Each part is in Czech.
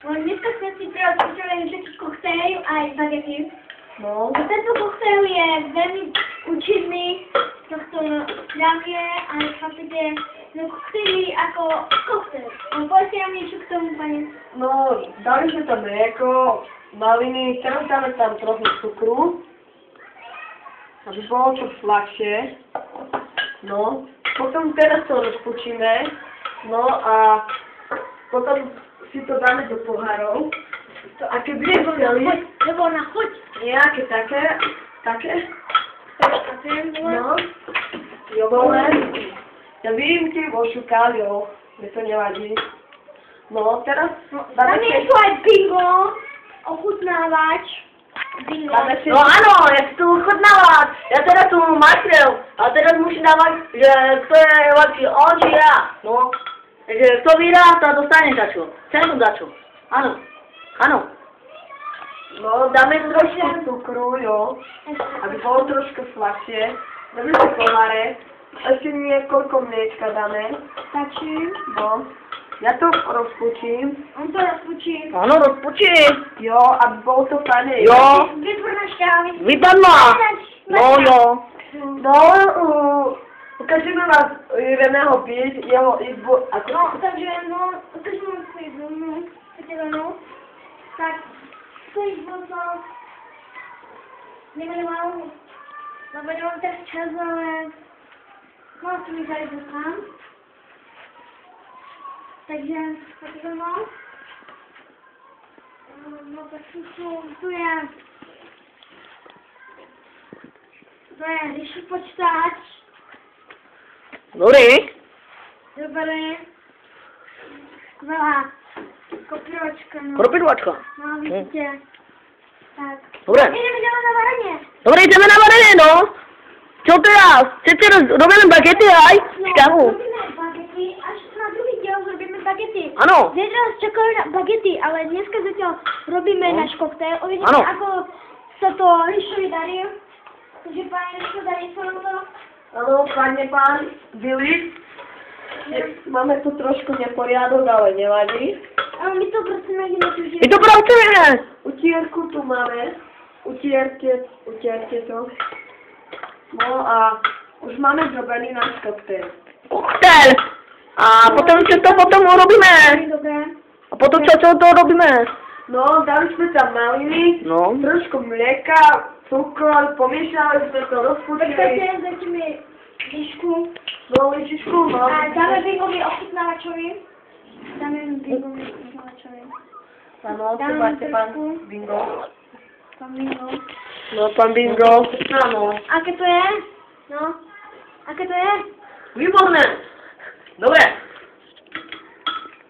No, dneska jsme si připravili taký koktejl a i bagety. No. Tento koktejl je velmi účinný, tohto zdravě a chápete, no koktejly jako koktejl. No, pojďte nám něco k tomu, pane. No, dali jsme tam mléko, maliny, teraz dáme tam trochu cukru, aby bylo to sladšie. No, potom teraz to rozpučíme, no a potom si to dáme do pohárov. A keď bude celý, Nebo na chuť. nejaké také, No. no, jobové. Ja vím, ty ošukal, jo, mne to nevadí. No, teraz Tam je tu aj bingo, ochutnávač. Bingo. No ano, jak to ochutnávat. Já teda tu makrel. A teraz musím dávat, že to je lepší on či já. No. Takže kdo vyhrá, to dostane začo. Celou začo. Ano. Ano. No, dáme trošku cukru, jo, aby bylo trošku sladšie. Dáme si poháre. Ještě několik mléčka dáme. Stačí. No. Já to rozpučím. On to rozpučí. Ano, rozpočí. Jo, aby bylo to fajné. Jo. Vypůrná šťávy. Vypadla. No jo. No, ukážeme vás jiného pít, jeho izbu a No, takže no, ukážeme vám svůj izbu, no. Chcete no? Tak, svůj izbu, no. Nejmenovanou. Zabudu vám teraz čas, ale... No, to mi tady dostám. Takže, chcete no? No, tak tu je... To je rychlý počítač. Dobrý. Dobrý. Skvělá. Kopírovačka, no. Kropidovačka. No, vidíte. Tak. Dobré. Jdeme na varaně. Dobrý, jdeme na vareně, no. Co teda? Chcete robíme bagety, aj? Šťavu. Robíme bagety, až na druhý díl zrobíme bagety. Ano. Zítra nás čekají na bagety, ale dneska zatím robíme náš koktejl. Uvidíme, Ano. ako se to Lišovi darí. Takže pane Lišo, darí se vám to. ano, pán Billy. Máme tu trošku neporiadok, ale nevadí. Ale my to prostě najdeme tu My to pracujeme. Utierku tu máme. Utierke to. No a už máme zrobený náš koktejl. Koktel. A potom co to potom urobíme? Dobré. A potom co to robíme? No, dali jsme tam maliny, No. trošku mléka, cukr, pomiešali jsme to, rozpustili. Počkejte, zatím výšku. No, ličičku, no. A dáme bingovi ochutnávačovi. Dáme bingovi ochutnávačovi. Ano, dáme tu máte pan trošku. Bingo. Tam bingo. No, pan Bingo. Ano. Aké to je? No. Aké to je? Výborné. Dobré.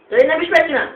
To je nebezpečné.